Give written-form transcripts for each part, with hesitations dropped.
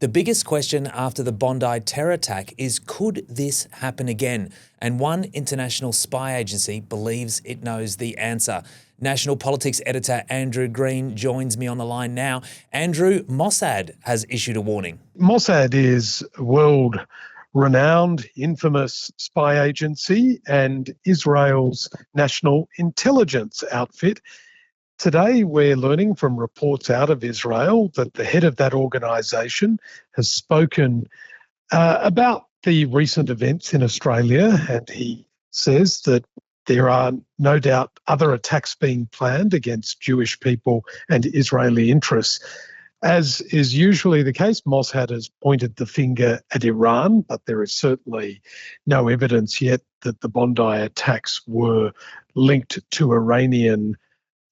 The biggest question after the Bondi terror attack is, could this happen again? And one international spy agency believes it knows the answer. National Politics Editor Andrew Greene joins me on the line now. Andrew, Mossad has issued a warning. Mossad is world-renowned, infamous spy agency and Israel's national intelligence outfit. Today, we're learning from reports out of Israel that the head of that organisation has spoken about the recent events in Australia, and he says that there are no doubt other attacks being planned against Jewish people and Israeli interests. As is usually the case, Mossad has pointed the finger at Iran, but there is certainly no evidence yet that the Bondi attacks were linked to Iranian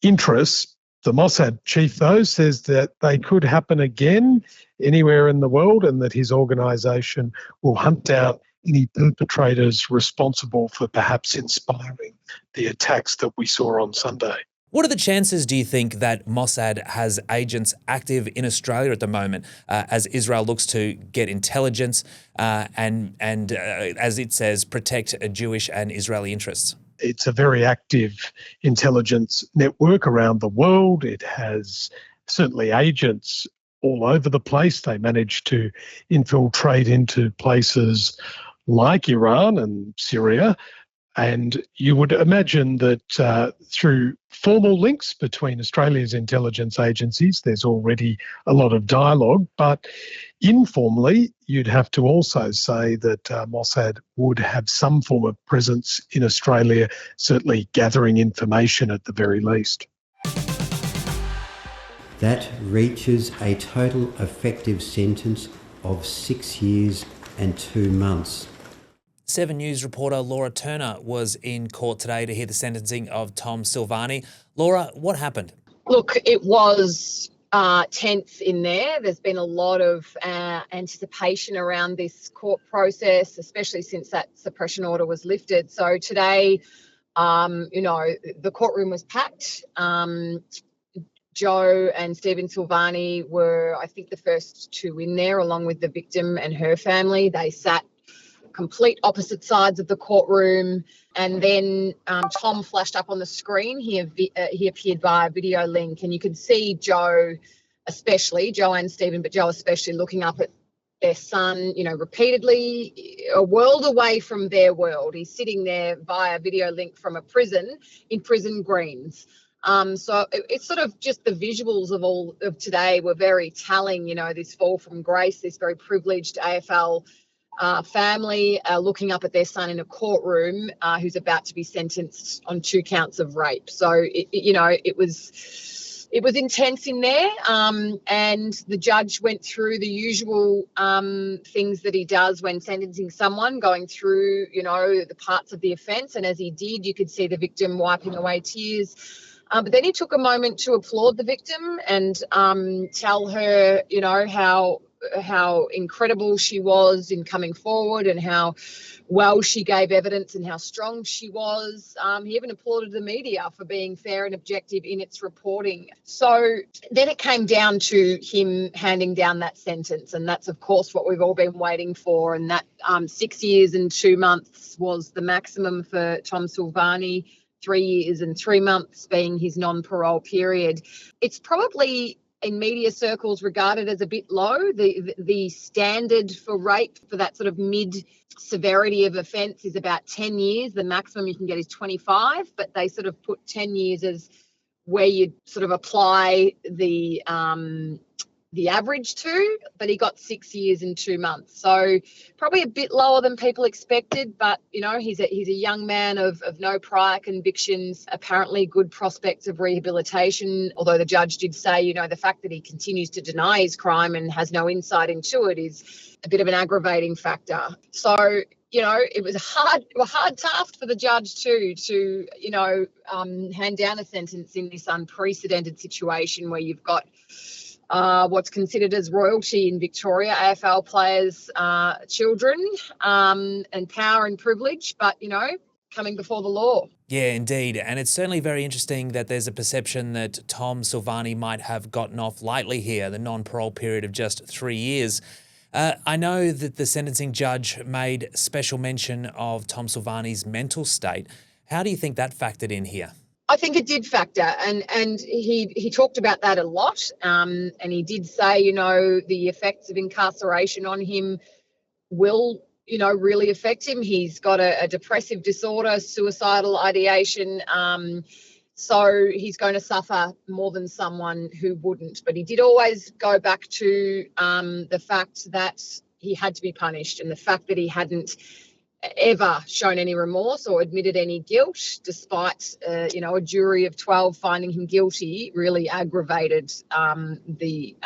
interests. The Mossad chief, though, says that they could happen again anywhere in the world and that his organisation will hunt down any perpetrators responsible for perhaps inspiring the attacks that we saw on Sunday. What are the chances, do you think, that Mossad has agents active in Australia at the moment as Israel looks to get intelligence and as it says, protect Jewish and Israeli interests? It's a very active intelligence network around the world. It has certainly agents all over the place. They manage to infiltrate into places like Iran and Syria. And you would imagine that through formal links between Australia's intelligence agencies, there's already a lot of dialogue. But informally, you'd have to also say that Mossad would have some form of presence in Australia, certainly gathering information at the very least. That reaches a total effective sentence of 6 years and 2 months. 7 News reporter Laura Turner was in court today to hear the sentencing of Tom Silvagni. Laura, what happened? Look, it was tense in there. There's been a lot of anticipation around this court process, especially since that suppression order was lifted. So today, the courtroom was packed. Joe and Stephen Silvagni were, I think, the first two in there, along with the victim and her family. They sat complete opposite sides of the courtroom, and then Tom flashed up on the screen. He appeared via video link, and you could see Joe and Stephen, but Joe especially, looking up at their son, repeatedly, a world away from their world. He's sitting there via video link from a prison in prison greens. So it's sort of just the visuals of all of today were very telling, this fall from grace, this very privileged AFL family looking up at their son in a courtroom who's about to be sentenced on 2 counts of rape. So, it was intense in there, and the judge went through the usual things that he does when sentencing someone, going through, the parts of the offence. And as he did, you could see the victim wiping away tears. But then he took a moment to applaud the victim and tell her, how incredible she was in coming forward and how well she gave evidence and how strong she was. He even applauded the media for being fair and objective in its reporting. So then it came down to him handing down that sentence, and that's, of course, what we've all been waiting for. And that 6 years and 2 months was the maximum for Tom Silvagni, 3 years and 3 months being his non-parole period. It's probably in media circles regarded as a bit low. The standard for rape for that sort of mid-severity of offence is about 10 years. The maximum you can get is 25, but they sort of put 10 years as where you sort of apply the average to, but he got 6 years and 2 months. So probably a bit lower than people expected, but, he's a young man of no prior convictions, apparently good prospects of rehabilitation, although the judge did say, the fact that he continues to deny his crime and has no insight into it is a bit of an aggravating factor. So, it was a hard task for the judge to hand down a sentence in this unprecedented situation where you've got what's considered as royalty in Victoria, AFL players' children, and power and privilege. But, coming before the law. Yeah, indeed. And it's certainly very interesting that there's a perception that Tom Silvagni might have gotten off lightly here, the non-parole period of just 3 years. I know that the sentencing judge made special mention of Tom Silvagni's mental state. How do you think that factored in here? I think it did factor, and he talked about that a lot. And he did say, the effects of incarceration on him will, really affect him. He's got a depressive disorder, suicidal ideation. So he's going to suffer more than someone who wouldn't. But he did always go back to the fact that he had to be punished, and the fact that he hadn't ever shown any remorse or admitted any guilt, despite a jury of 12 finding him guilty, really aggravated the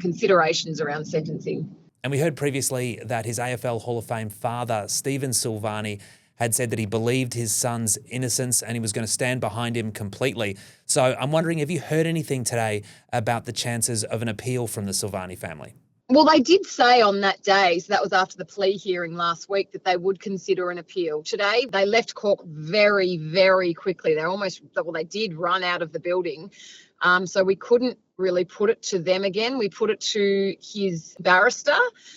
considerations around sentencing. And we heard previously that his AFL Hall of Fame father, Stephen Silvagni, had said that he believed his son's innocence and he was going to stand behind him completely. So I'm wondering, have you heard anything today about the chances of an appeal from the Silvagni family? Well, they did say on that day, so that was after the plea hearing last week, that they would consider an appeal. Today, they left court very, very quickly. They did run out of the building. So we couldn't really put it to them again. We put it to his barrister.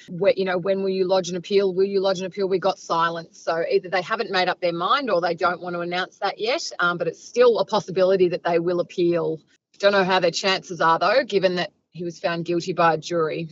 When will you lodge an appeal? Will you lodge an appeal? We got silence. So either they haven't made up their mind or they don't want to announce that yet. But it's still a possibility that they will appeal. Don't know how their chances are, though, given that he was found guilty by a jury.